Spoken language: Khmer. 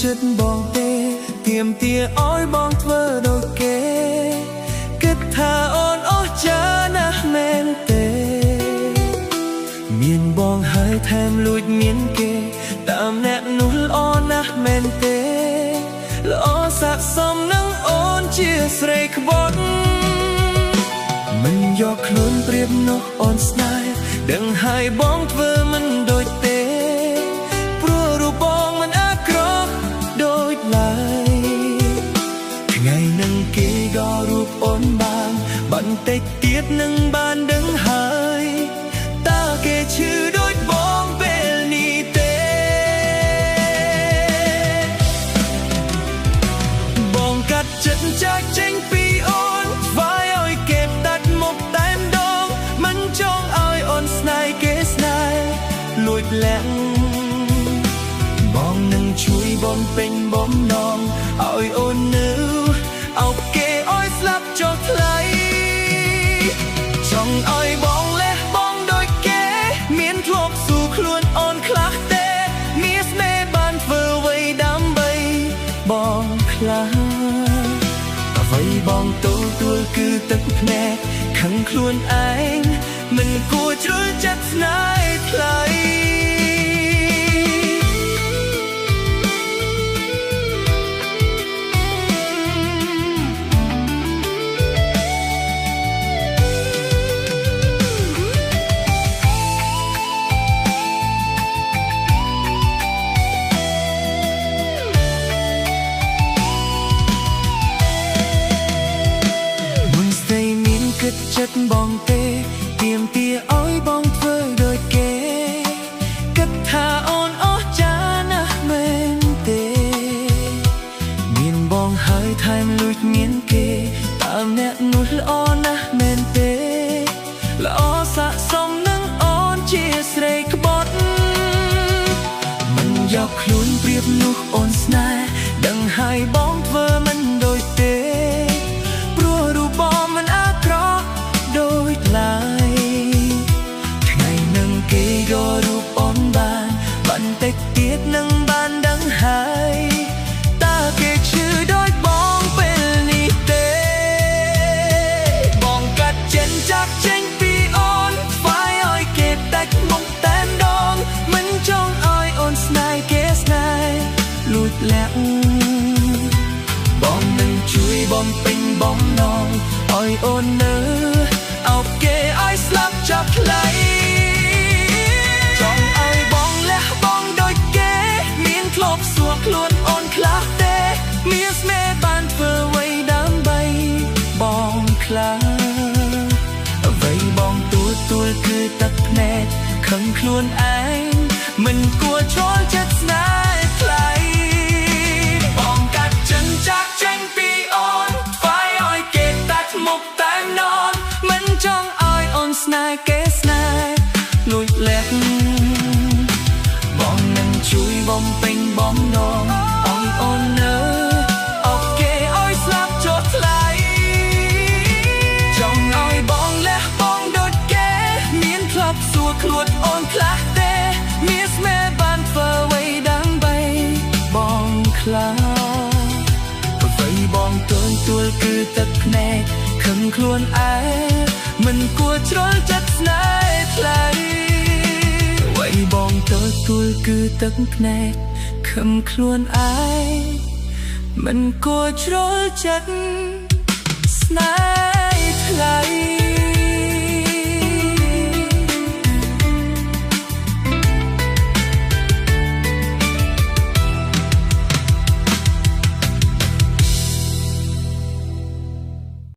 ចិត្តបងទេទៀមទាឲ្យបងធ្វើដូចគេគិតថាអូនអស់ចាណាស់មែនទេមានបងហើយថែមលួចមានគេតាមអ្នកនោះល្អណាស់មែនទេល្អស័ក្តិសមនឹងអូនជាស្រីក្បត់មិនយកខ្លួនប្រៀបនោះអូនស្នេហ៍ដឹងហើយបងធ្វើមិនដូចទេព្រោះរូបបងមិនអាក្រក់ដូចឡើយថ្ងៃនឹងគេក៏រូបអូនបានបន្តិចទៀតនឹងបានដឹងហើយតើគេឈឺដូចបងពេលនេះទេបងកាត់ចិត្តចាក់ចេញពីអូនវាយឲ្យគេតាត់មកតែម្ដងមិនចង់ឲ្យអូនស្នេហ៍គេស្នេហ៍លួចលាក់បងនឹងជួយបំពេញបំណងឲ្យអូននៅអោបគេឲ្យស្លាប់ចុះថ្លៃចង់ឲ្យបងលះបងដូចគេមានធ្លាប់ស៊ូខ្លួនអូនខ្លះទេមានស្នេហ៍បានធ្វើអ្វីដើម្បីបងខ្លះអ្វីបងទទួលគឺទឹកភ្នែកខឹងខ្លួនឯងមិនគួរជ្រុលចិត្តស្នេហ៍ថ្លៃចិត្តបងទេទៀមទាឲ្យបងធ្វើដូចគេគិតថាអូនអស់ចាណាស់មែនទេមានបងហើយថែមលួចមានគេតាមអ្នកនោះល្អណាស់មែនទេល្អស័ក្តិសមនឹងអូនជាស្រីក្បត់មិនយកខ្លួនប្រៀបនោះអូនស្នេហ៍ដឹងហើយបងធ្វើមិនដូចទេព្រោះរូបបងមិនអាក្រក់ដូចឡើយថ្ងៃនឹងគេក៏រូបអូនបានបន្តិចទៀតនឹងបានដឹងហើយតើគេឈឺដូចបងពេលនេះទេបងកាត់ចិនចាក់ចេញពីអូនវាយឲ្យគេដាច់មុខតែម្ដងមិនចង់ឲ្យអូនស្នេហ៍គេស្នេហ៍លួចលាក់បងនឹងជួយបំពេញបំណងឲ្យអូននៅអោបគេឲ្យស្លាប់ចាប់ថ្លៃចង់ឲ្យបងលះបងដូចគេមានធ្លាប់សួរខ្លួនអូនខ្លះទេមានស្នេហ៍បានធ្វើអ្វីដើម្បីបងខ្លះអ្វីបងទួលគឺទឹកភ្នែកខឹងខ្លួនឯងមិនគួរជ្រុលចិត្តស្នេហ៍ថ្លៃបងកាត់ចិនចាក់ចេញពីអូនវាយឲ្យគេតាច់មុខតែម្ដងមិនចង់ឲ្យអូនស្នេហ៍គេស្នេហ៍លួចលាក់បងនឹងជួយបំពេញបំណងឲ្យអូននៅអោបគេឲ្យស្លាប់ចុះថ្លៃចង់ឲ្យបងលះបងដូចគេមានធ្លាប់សួរខ្លួនអូនខ្លះទេមានស្នេហ៍បានធ្វើអ្វីដើម្បីបងខ្លះអ្វីបងទួលគឺទឹកភ្នែកខឹងខ្លួនឯងមិនគួរជ្រុលចិត្តស្នេហ៍ថ្លៃអ្វីបងទទួលគឺទឹកភ្នែកខឹងខ្លួនឯងមិនគួរជ្រុលចិត្តស្នេហ៍ថ្លៃ